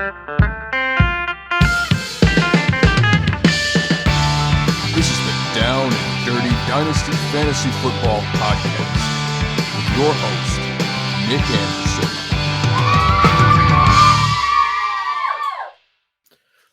This is the Down and Dirty Dynasty Fantasy Football Podcast with your host, Nick Anderson.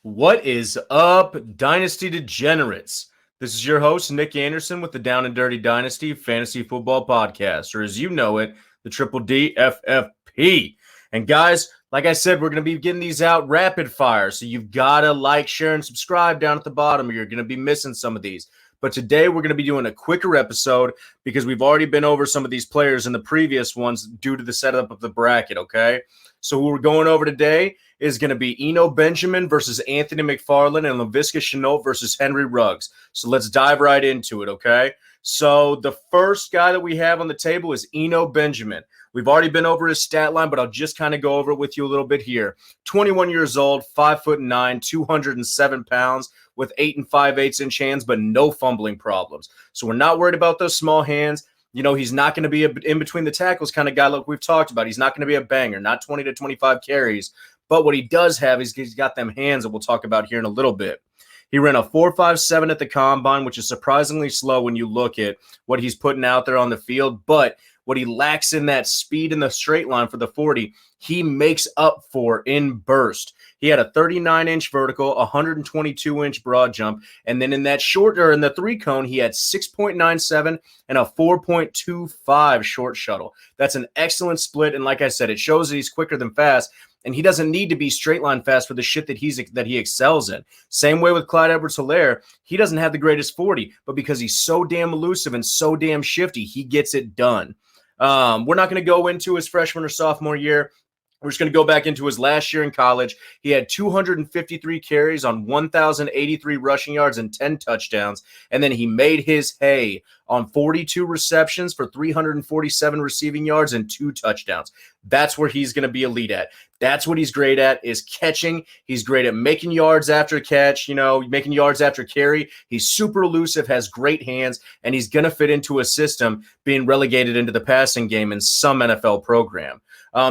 What is up, Dynasty Degenerates? This is your host, Nick Anderson, with the Down and Dirty Dynasty Fantasy Football Podcast, or as you know it, the Triple DFFP. And guys, like I said, we're going to be getting these out rapid fire, so you've got to like, share, and subscribe down at the bottom, or you're going to be missing some of these. But today we're going to be doing a quicker episode because we've already been over some of these players in the previous ones due to the setup of the bracket, okay? So who we're going over today is going to be Eno Benjamin versus Anthony McFarland and Laviska Shenault versus Henry Ruggs. So let's dive right into it, okay? So the first guy that we have on the table is Eno Benjamin. We've already been over his stat line, but I'll just kind of go over it with you a little bit here. 21 years old, 5'9", 207 pounds, with 8 5/8 inch hands, but no fumbling problems. So we're not worried about those small hands. You know, he's not going to be a in between the tackles kind of guy like we've talked about. He's not going to be a banger, not 20 to 25 carries. But what he does have is he's got them hands that we'll talk about here in a little bit. He ran a 4.57 at the combine, which is surprisingly slow when you look at what he's putting out there on the field. But what he lacks in that speed in the straight line for the 40, he makes up for in burst. He had a 39-inch vertical, 122-inch broad jump, and then in that shorter, in the three cone, he had 6.97 and a 4.25 short shuttle. That's an excellent split, and like I said, it shows that he's quicker than fast, and he doesn't need to be straight line fast for the shit that he excels in. Same way with Clyde Edwards-Helaire. He doesn't have the greatest 40, but because he's so damn elusive and so damn shifty, he gets it done. We're not going to go into his freshman or sophomore year. We're just going to go back into his last year in college. He had 253 carries on 1,083 rushing yards and 10 touchdowns. And then he made his hay on 42 receptions for 347 receiving yards and 2 touchdowns. That's where he's going to be elite at. That's what he's great at, is catching. He's great at making yards after catch, making yards after carry. He's super elusive, has great hands, and he's going to fit into a system being relegated into the passing game in some NFL program.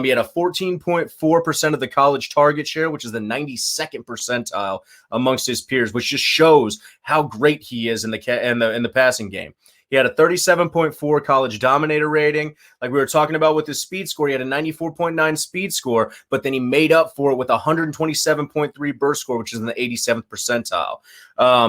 He had a 14.4% of the college target share, which is the 92nd percentile amongst his peers, which just shows how great he is in the passing game. He had a 37.4 college dominator rating. Like we were talking about with his speed score, he had a 94.9 speed score, but then he made up for it with a 127.3 burst score, which is in the 87th percentile.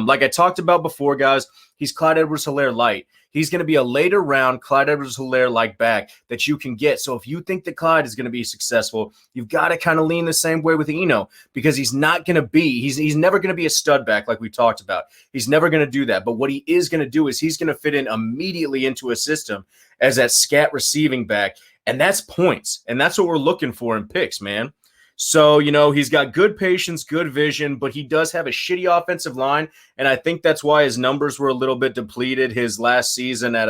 Like I talked about before, guys, he's Clyde Edwards-Helaire light. He's going to be a later round Clyde Edwards-Helaire like back that you can get. So if you think that Clyde is going to be successful, you've got to kind of lean the same way with Eno, because he's not going to be, he's never going to be a stud back like we talked about. He's never going to do that. But what he is going to do is he's going to fit in immediately into a system as that scat receiving back. And that's points. And that's what we're looking for in picks, man. So, he's got good patience, good vision, but he does have a shitty offensive line, and I think that's why his numbers were a little bit depleted his last season at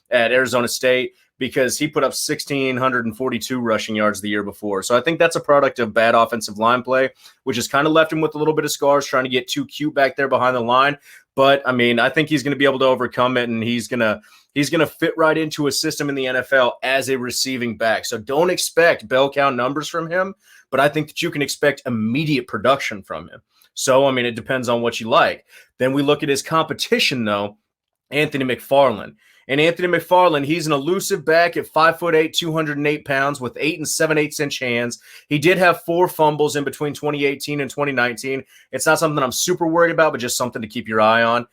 Arizona State, because he put up 1,642 rushing yards the year before. So I think that's a product of bad offensive line play, which has kind of left him with a little bit of scars trying to get too cute back there behind the line. But, I think he's going to be able to overcome it, and he's going to fit right into a system in the NFL as a receiving back. So don't expect bell cow numbers from him, but I think that you can expect immediate production from him. So, it depends on what you like. Then we look at his competition, though, Anthony McFarland. And Anthony McFarland, he's an elusive back at 5'8", 208 pounds with 8 7/8 inch hands. He did have 4 fumbles in between 2018 and 2019. It's not something I'm super worried about, but just something to keep your eye on.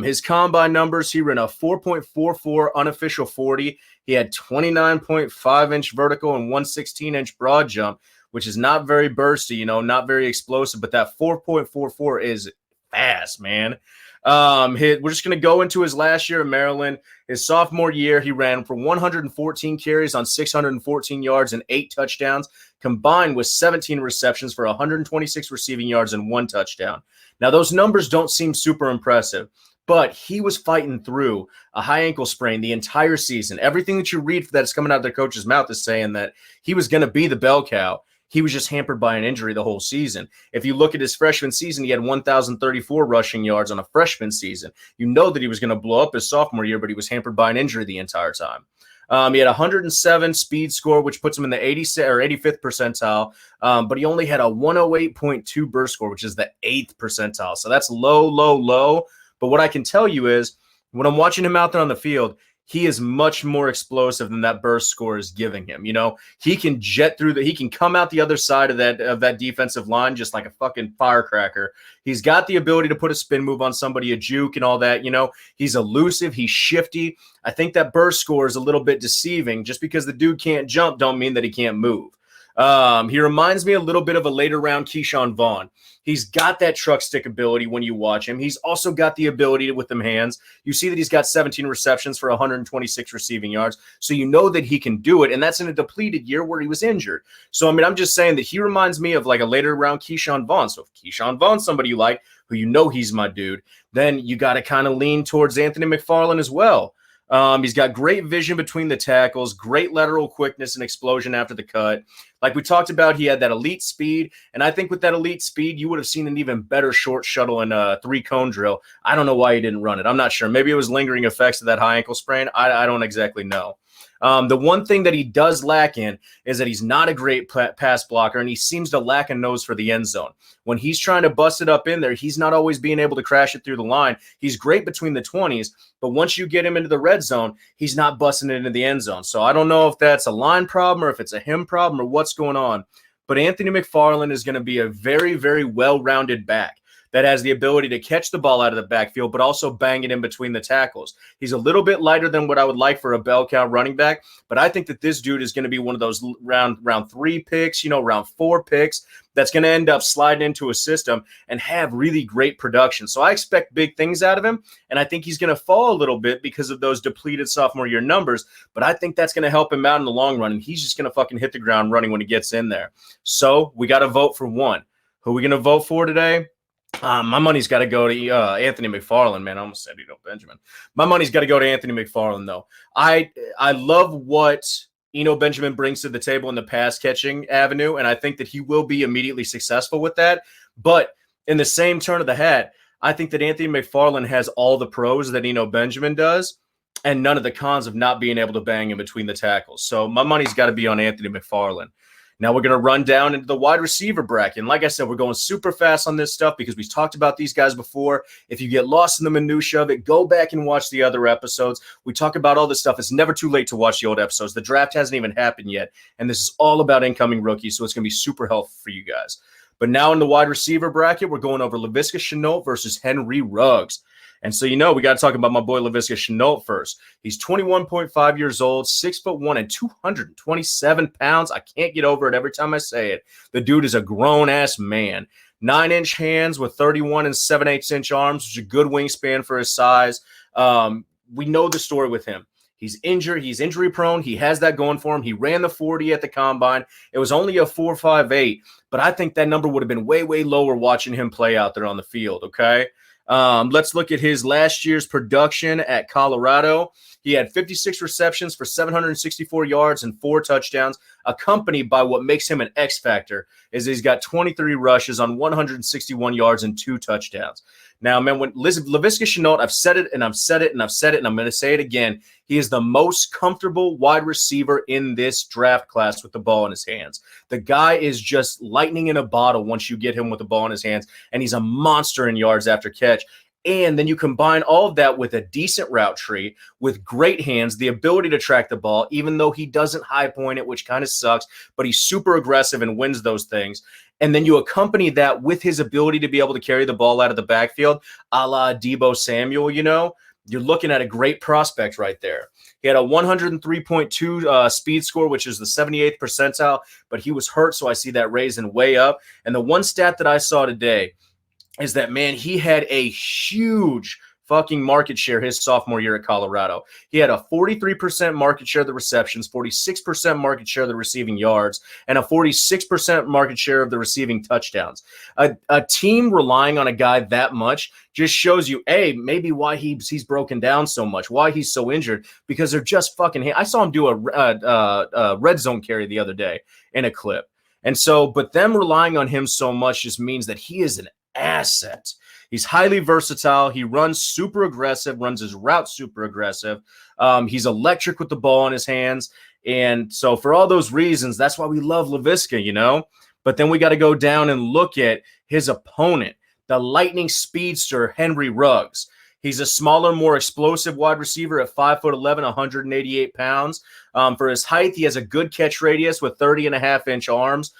His combine numbers, he ran a 4.44 unofficial 40. He had 29.5-inch vertical and 116-inch broad jump, which is not very bursty, not very explosive, but that 4.44 is fast, man. We're just going to go into his last year in Maryland. His sophomore year, he ran for 114 carries on 614 yards and 8 touchdowns, combined with 17 receptions for 126 receiving yards and 1 touchdown. Now, those numbers don't seem super impressive, but he was fighting through a high ankle sprain the entire season. Everything that you read that's coming out of their coach's mouth is saying that he was going to be the bell cow. He was just hampered by an injury the whole season. If you look at his freshman season, he had 1,034 rushing yards on a freshman season. You know that he was going to blow up his sophomore year, but he was hampered by an injury the entire time. He had 107 speed score, which puts him in the 86 or 85th percentile. But he only had a 108.2 burst score, which is the 8th percentile. So that's low, low, low. But what I can tell you is when I'm watching him out there on the field, he is much more explosive than that burst score is giving him. He can jet through he can come out the other side of that defensive line just like a fucking firecracker. He's got the ability to put a spin move on somebody, a juke and all that. He's elusive, he's shifty. I think that burst score is a little bit deceiving. Just because the dude can't jump don't mean that he can't move. He reminds me a little bit of a later round Keyshawn Vaughn. He's got that truck stick ability when you watch him. He's also got the ability with them hands. You see that he's got 17 receptions for 126 receiving yards. So you know that he can do it. And that's in a depleted year where he was injured. So, I'm just saying that he reminds me of like a later round Keyshawn Vaughn. So if Keyshawn Vaughn's somebody you like, who he's my dude, then you got to kind of lean towards Anthony McFarland as well. He's got great vision between the tackles, great lateral quickness and explosion after the cut. Like we talked about, he had that elite speed, and I think with that elite speed, you would have seen an even better short shuttle and a 3-cone drill. I don't know why he didn't run it. I'm not sure. Maybe it was lingering effects of that high ankle sprain. I don't exactly know. The one thing that he does lack in is that he's not a great pass blocker, and he seems to lack a nose for the end zone. When he's trying to bust it up in there, he's not always being able to crash it through the line. He's great between the 20s, but once you get him into the red zone, he's not busting it into the end zone. So I don't know if that's a line problem or if it's a him problem or what's going on. But Anthony McFarland is going to be a very, very well-rounded back that has the ability to catch the ball out of the backfield, but also bang it in between the tackles. He's a little bit lighter than what I would like for a bell cow running back, but I think that this dude is going to be one of those round 3 picks, round 4 picks that's going to end up sliding into a system and have really great production. So I expect big things out of him, and I think he's going to fall a little bit because of those depleted sophomore year numbers, but I think that's going to help him out in the long run, and he's just going to fucking hit the ground running when he gets in there. So we got to vote for one. Who are we going to vote for today? My money's got to go to Anthony McFarland, man. I almost said Benjamin. My money's got to go to Anthony McFarland, though. I love what Benjamin brings to the table in the pass catching avenue, and I think that he will be immediately successful with that. But in the same turn of the hat, I think that Anthony McFarland has all the pros that Benjamin does, and none of the cons of not being able to bang in between the tackles. So my money's got to be on Anthony McFarland. Now we're going to run down into the wide receiver bracket. And like I said, we're going super fast on this stuff because we've talked about these guys before. If you get lost in the minutia of it, go back and watch the other episodes. We talk about all this stuff. It's never too late to watch the old episodes. The draft hasn't even happened yet. And this is all about incoming rookies, so it's going to be super helpful for you guys. But now in the wide receiver bracket, we're going over Laviska Shenault versus Henry Ruggs. And so, we got to talk about my boy Laviska Shenault first. He's 21.5 years old, 6'1" and 227 pounds. I can't get over it every time I say it. The dude is a grown-ass man. 9-inch hands with 31 and 7/8-inch arms, which is a good wingspan for his size. We know the story with him. He's injured. He's injury prone. He has that going for him. He ran the 40 at the combine. It was only a 4.58, but I think that number would have been way, way lower watching him play out there on the field, okay? Let's look at his last year's production at Colorado. He had 56 receptions for 764 yards and 4 touchdowns, accompanied by what makes him an X factor is he's got 23 rushes on 161 yards and 2 touchdowns. Now, man, when Laviska Shenault, I've said it and I've said it and I've said it and I'm going to say it again. He is the most comfortable wide receiver in this draft class with the ball in his hands. The guy is just lightning in a bottle once you get him with the ball in his hands, and he's a monster in yards after catch. And then you combine all of that with a decent route tree, with great hands, the ability to track the ball, even though he doesn't high point it, which kind of sucks, but he's super aggressive and wins those things. And then you accompany that with his ability to be able to carry the ball out of the backfield, a la Deebo Samuel, you're looking at a great prospect right there. He had a 103.2 speed score, which is the 78th percentile, but he was hurt, so I see that raising way up. And the one stat that I saw today is that, man, he had a huge fucking market share his sophomore year at Colorado. He had a 43% market share of the receptions, 46% market share of the receiving yards, and a 46% market share of the receiving touchdowns. A team relying on a guy that much just shows you, maybe why he's broken down so much, why he's so injured, because they're just fucking – I saw him do a red zone carry the other day in a clip. And so, but them relying on him so much just means that he is an asset. He's highly versatile. He runs super aggressive, runs his route super aggressive. He's electric with the ball in his hands. And so for all those reasons, that's why we love Laviska, you know? But then we got to go down and look at his opponent, the lightning speedster, Henry Ruggs. He's a smaller, more explosive wide receiver at 5'11", 188 pounds. For his height, he has a good catch radius with 30.5-inch arms.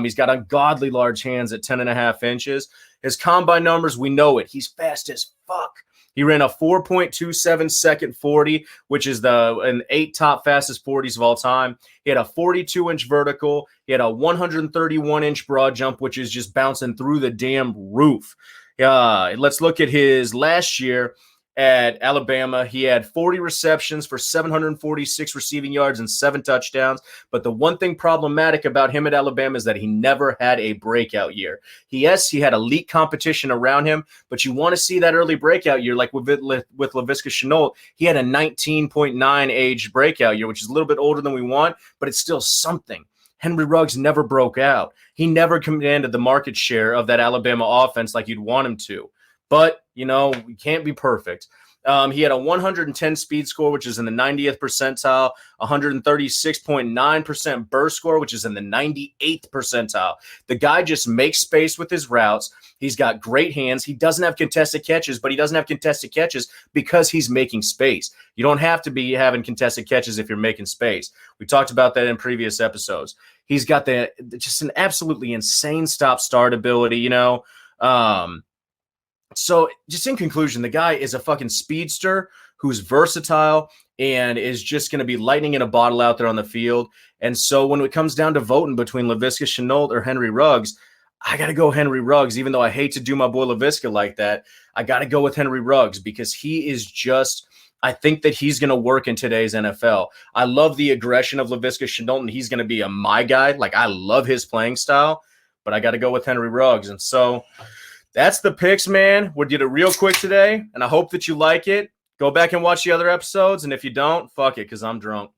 He's got ungodly large hands at 10.5 inches. His combine numbers, we know it. He's fast as fuck. He ran a 4.27 second 40, which is an 8 top fastest 40s of all time. He had a 42-inch vertical. He had a 131-inch broad jump, which is just bouncing through the damn roof. Let's look at his last year at Alabama. He had 40 receptions for 746 receiving yards and 7 touchdowns. But the one thing problematic about him at Alabama is that he never had a breakout year. He had elite competition around him, but you want to see that early breakout year, like with Laviska Shenault. He had a 19.9 age breakout year, which is a little bit older than we want, but it's still something. Henry Ruggs never broke out. He never commanded the market share of that Alabama offense like you'd want him to. But, you know, we can't be perfect. He had a 110 speed score, which is in the 90th percentile, 136.9% burst score, which is in the 98th percentile. The guy just makes space with his routes. He's got great hands. He doesn't have contested catches, but he doesn't have contested catches because he's making space. You don't have to be having contested catches if you're making space. We talked about that in previous episodes. He's got just an absolutely insane stop-start ability, you know. So just in conclusion, the guy is a fucking speedster who's versatile and is just going to be lightning in a bottle out there on the field. And so when it comes down to voting between Laviska Shenault or Henry Ruggs, I got to go Henry Ruggs. Even though I hate to do my boy Laviska like that, I got to go with Henry Ruggs because he is just – I think that he's going to work in today's NFL. I love the aggression of Laviska Shenault, and he's going to be my guy. Like, I love his playing style, but I got to go with Henry Ruggs. And so – that's the picks, man. We did it real quick today, and I hope that you like it. Go back and watch the other episodes, and if you don't, fuck it, because I'm drunk.